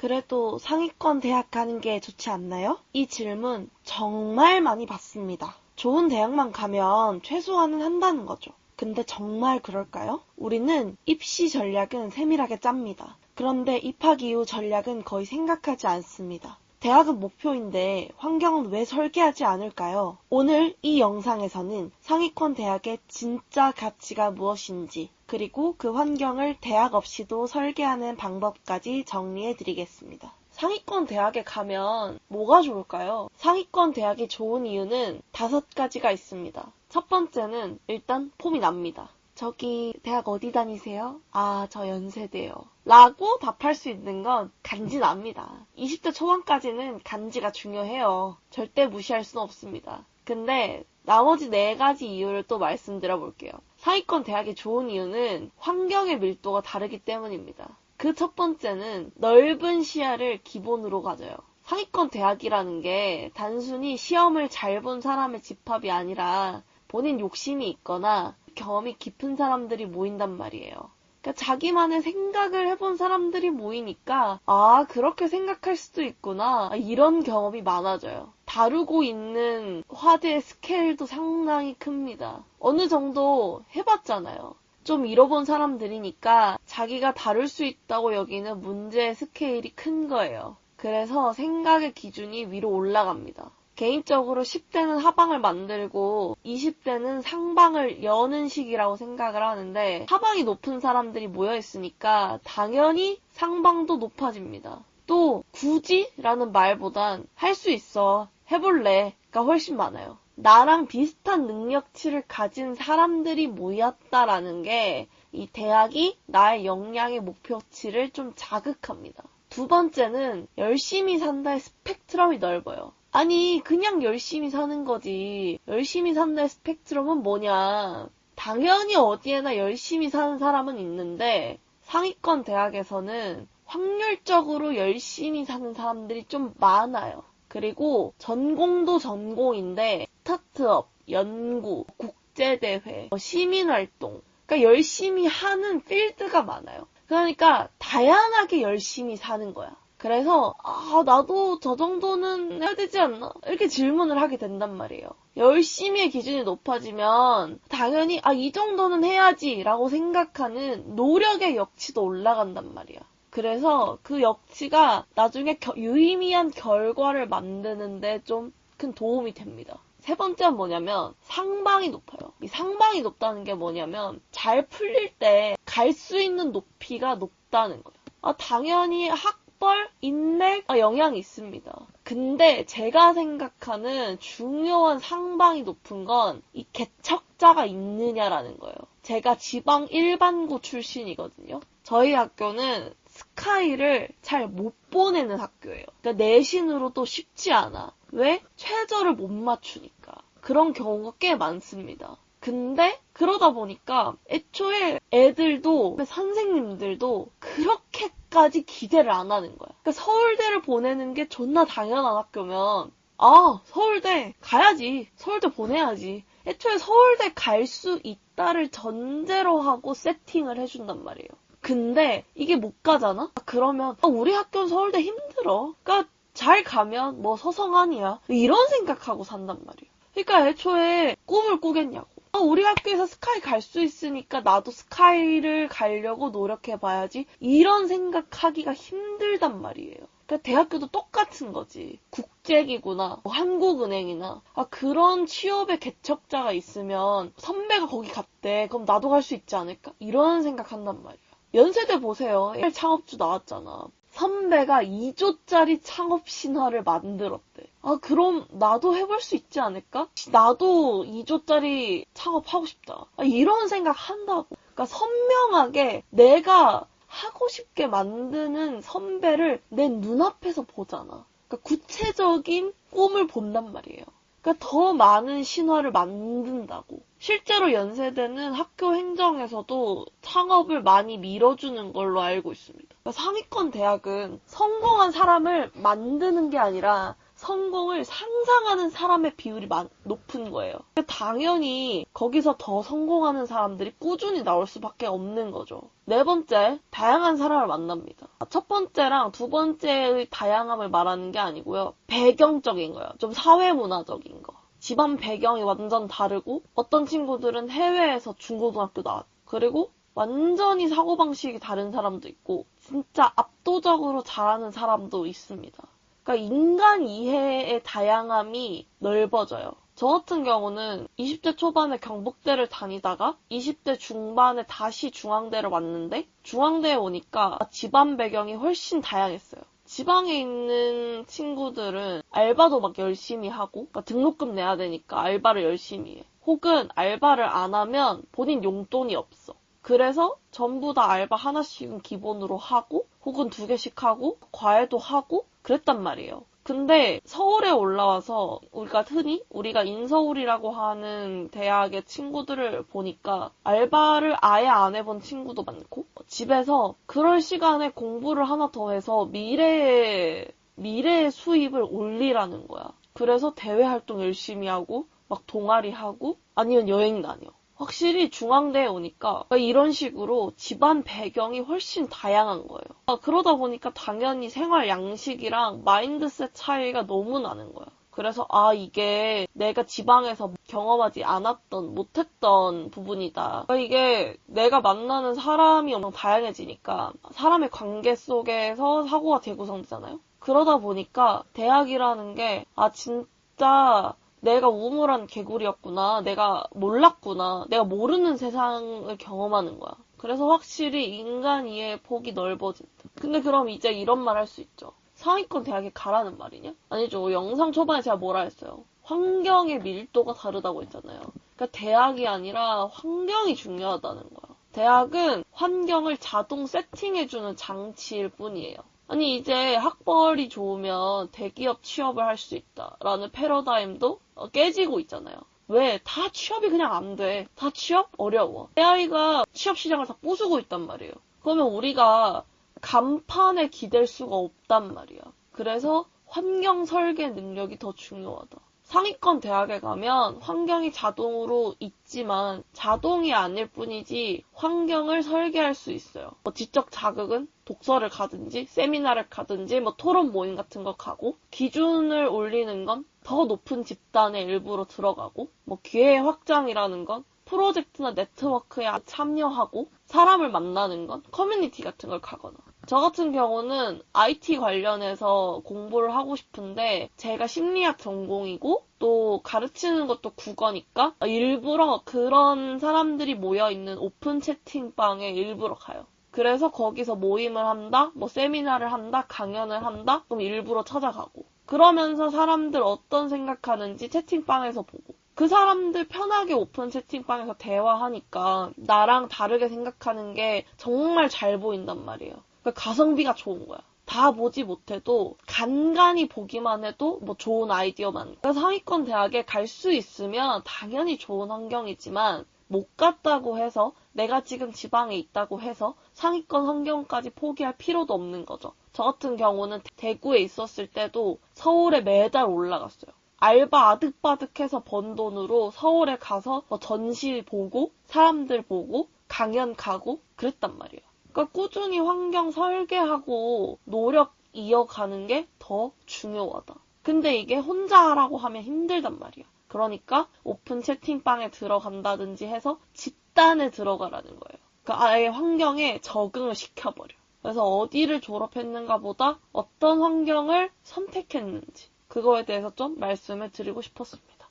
그래도 상위권 대학 가는 게 좋지 않나요? 이 질문 정말 많이 받습니다. 좋은 대학만 가면 최소한은 한다는 거죠. 근데 정말 그럴까요? 우리는 입시 전략은 세밀하게 짭니다. 그런데 입학 이후 전략은 거의 생각하지 않습니다. 대학은 목표인데 환경은 왜 설계하지 않을까요? 오늘 이 영상에서는 상위권 대학의 진짜 가치가 무엇인지, 그리고 그 환경을 대학 없이도 설계하는 방법까지 정리해드리겠습니다. 상위권 대학에 가면 뭐가 좋을까요? 상위권 대학이 좋은 이유는 5가지가 있습니다. 첫 번째는 일단 폼이 납니다. 저기 대학 어디 다니세요? 아, 저 연세대요. 라고 답할 수 있는 건 간지납니다. 20대 초반까지는 간지가 중요해요. 절대 무시할 수는 없습니다. 근데 나머지 4가지 이유를 또 말씀드려 볼게요. 상위권 대학이 좋은 이유는 환경의 밀도가 다르기 때문입니다. 그 첫 번째는 넓은 시야를 기본으로 가져요. 상위권 대학이라는 게 단순히 시험을 잘 본 사람의 집합이 아니라 본인 욕심이 있거나 경험이 깊은 사람들이 모인단 말이에요. 그러니까 자기만의 생각을 해본 사람들이 모이니까 아, 그렇게 생각할 수도 있구나. 이런 경험이 많아져요. 다루고 있는 화제의 스케일도 상당히 큽니다. 어느 정도 해봤잖아요. 좀 잃어본 사람들이니까 자기가 다룰 수 있다고 여기는 문제의 스케일이 큰 거예요. 그래서 생각의 기준이 위로 올라갑니다. 개인적으로 10대는 하방을 만들고 20대는 상방을 여는 시기라고 생각을 하는데 하방이 높은 사람들이 모여있으니까 당연히 상방도 높아집니다. 또 굳이? 라는 말보단 할 수 있어, 해볼래 가 훨씬 많아요. 나랑 비슷한 능력치를 가진 사람들이 모였다라는 게 이 대학이 나의 역량의 목표치를 좀 자극합니다. 두 번째는 열심히 산다의 스펙트럼이 넓어요. 아니, 그냥 열심히 사는 거지. 열심히 산다의 스펙트럼은 뭐냐. 당연히 어디에나 열심히 사는 사람은 있는데 상위권 대학에서는 확률적으로 열심히 사는 사람들이 좀 많아요. 그리고 전공도 전공인데 스타트업, 연구, 국제대회, 시민활동, 그러니까 열심히 하는 필드가 많아요. 그러니까 다양하게 열심히 사는 거야. 그래서 나도 저 정도는 해야 되지 않나? 이렇게 질문을 하게 된단 말이에요. 열심히의 기준이 높아지면 당연히 이 정도는 해야지 라고 생각하는 노력의 역치도 올라간단 말이야. 그래서 그 역치가 나중에 유의미한 결과를 만드는데 좀 큰 도움이 됩니다. 세 번째는 뭐냐면 상방이 높아요. 이 상방이 높다는 게 뭐냐면 잘 풀릴 때 갈 수 있는 높이가 높다는 거예요. 당연히 학벌, 인맥 영향이 있습니다. 근데 제가 생각하는 중요한 상방이 높은 건 이 개척자가 있느냐라는 거예요. 제가 지방 일반고 출신이거든요. 저희 학교는 스카이를 잘 못 보내는 학교예요. 그러니까 내신으로도 쉽지 않아. 왜? 최저를 못 맞추니까. 그런 경우가 꽤 많습니다. 근데 그러다 보니까 애초에 애들도 선생님들도 그렇게까지 기대를 안 하는 거야. 그러니까 서울대를 보내는 게 존나 당연한 학교면 서울대 가야지. 서울대 보내야지. 애초에 서울대 갈 수 있다를 전제로 하고 세팅을 해준단 말이에요. 근데 이게 못 가잖아? 그러면 우리 학교는 서울대 힘들어. 그러니까 잘 가면 뭐 서성하니야. 이런 생각하고 산단 말이에요. 그러니까 애초에 꿈을 꾸겠냐고. 우리 학교에서 스카이 갈 수 있으니까 나도 스카이를 가려고 노력해봐야지. 이런 생각하기가 힘들단 말이에요. 그러니까 대학교도 똑같은 거지. 국제기구나, 한국은행이나 그런 취업의 개척자가 있으면 선배가 거기 갔대. 그럼 나도 갈 수 있지 않을까? 이런 생각한단 말이야. 연세대 보세요. 창업주 나왔잖아. 선배가 2조짜리 창업 신화를 만들었대. 그럼 나도 해볼 수 있지 않을까? 나도 2조짜리 창업하고 싶다. 이런 생각 한다고. 그러니까 선명하게 내가 하고 싶게 만드는 선배를 내 눈앞에서 보잖아. 그러니까 구체적인 꿈을 본단 말이에요. 그러니까 더 많은 신화를 만든다고. 실제로 연세대는 학교 행정에서도 창업을 많이 밀어주는 걸로 알고 있습니다. 그러니까 상위권 대학은 성공한 사람을 만드는 게 아니라 성공을 상상하는 사람의 비율이 높은 거예요. 당연히 거기서 더 성공하는 사람들이 꾸준히 나올 수밖에 없는 거죠. 네 번째, 다양한 사람을 만납니다. 첫 번째랑 두 번째의 다양함을 말하는 게 아니고요. 배경적인 거예요. 좀 사회문화적인 거. 집안 배경이 완전 다르고 어떤 친구들은 해외에서 중고등학교 나왔고 그리고 완전히 사고방식이 다른 사람도 있고 진짜 압도적으로 잘하는 사람도 있습니다. 그러니까 인간 이해의 다양함이 넓어져요. 저 같은 경우는 20대 초반에 경북대를 다니다가 20대 중반에 다시 중앙대를 왔는데 중앙대에 오니까 집안 배경이 훨씬 다양했어요. 지방에 있는 친구들은 알바도 막 열심히 하고 그러니까 등록금 내야 되니까 알바를 열심히 해. 혹은 알바를 안 하면 본인 용돈이 없어. 그래서 전부 다 알바 하나씩은 기본으로 하고 혹은 2개씩 하고 과외도 하고 그랬단 말이에요. 근데 서울에 올라와서 우리가 인서울이라고 하는 대학의 친구들을 보니까 알바를 아예 안 해본 친구도 많고 집에서 그럴 시간에 공부를 하나 더 해서 미래의 수입을 올리라는 거야. 그래서 대외 활동 열심히 하고 막 동아리 하고 아니면 여행 다녀. 확실히 중앙대에 오니까 이런 식으로 집안 배경이 훨씬 다양한 거예요. 그러다 보니까 당연히 생활 양식이랑 마인드셋 차이가 너무 나는 거야. 그래서 이게 내가 지방에서 경험하지 않았던, 못했던 부분이다. 이게 내가 만나는 사람이 엄청 다양해지니까 사람의 관계 속에서 사고가 재구성되잖아요. 그러다 보니까 대학이라는 게 진짜 내가 우물한 개구리였구나. 내가 몰랐구나. 내가 모르는 세상을 경험하는 거야. 그래서 확실히 인간 이해의 폭이 넓어진다. 근데 그럼 이제 이런 말 할 수 있죠. 상위권 대학에 가라는 말이냐? 아니죠. 영상 초반에 제가 뭐라 했어요? 환경의 밀도가 다르다고 했잖아요. 그러니까 대학이 아니라 환경이 중요하다는 거야. 대학은 환경을 자동 세팅해주는 장치일 뿐이에요. 아니 이제 학벌이 좋으면 대기업 취업을 할 수 있다라는 패러다임도 깨지고 있잖아요. 왜? 다 취업이 그냥 안 돼. 다 취업? 어려워. AI가 취업 시장을 다 부수고 있단 말이에요. 그러면 우리가 간판에 기댈 수가 없단 말이야. 그래서 환경 설계 능력이 더 중요하다. 상위권 대학에 가면 환경이 자동으로 있지만 자동이 아닐 뿐이지 환경을 설계할 수 있어요. 지적 자극은 독서를 가든지 세미나를 가든지 토론 모임 같은 거 가고 기준을 올리는 건 더 높은 집단의 일부로 들어가고 기회 확장이라는 건 프로젝트나 네트워크에 참여하고 사람을 만나는 건 커뮤니티 같은 걸 가거나 저 같은 경우는 IT 관련해서 공부를 하고 싶은데 제가 심리학 전공이고 또 가르치는 것도 국어니까 일부러 그런 사람들이 모여있는 오픈 채팅방에 일부러 가요. 그래서 거기서 모임을 한다, 세미나를 한다, 강연을 한다, 그럼 일부러 찾아가고 그러면서 사람들 어떤 생각하는지 채팅방에서 보고 그 사람들 편하게 오픈 채팅방에서 대화하니까 나랑 다르게 생각하는 게 정말 잘 보인단 말이에요. 그러니까 가성비가 좋은 거야. 다 보지 못해도 간간히 보기만 해도 좋은 아이디어만. 그래서 상위권 대학에 갈 수 있으면 당연히 좋은 환경이지만 못 갔다고 해서 내가 지금 지방에 있다고 해서 상위권 환경까지 포기할 필요도 없는 거죠. 저 같은 경우는 대구에 있었을 때도 서울에 매달 올라갔어요. 알바 아득바득해서 번 돈으로 서울에 가서 전시 보고 사람들 보고 강연 가고 그랬단 말이에요. 그러니까 꾸준히 환경 설계하고 노력 이어가는 게 더 중요하다. 근데 이게 혼자 하라고 하면 힘들단 말이야. 그러니까 오픈 채팅방에 들어간다든지 해서 집단에 들어가라는 거예요. 그러니까 아예 환경에 적응을 시켜버려. 그래서 어디를 졸업했는가 보다 어떤 환경을 선택했는지 그거에 대해서 좀 말씀을 드리고 싶었습니다.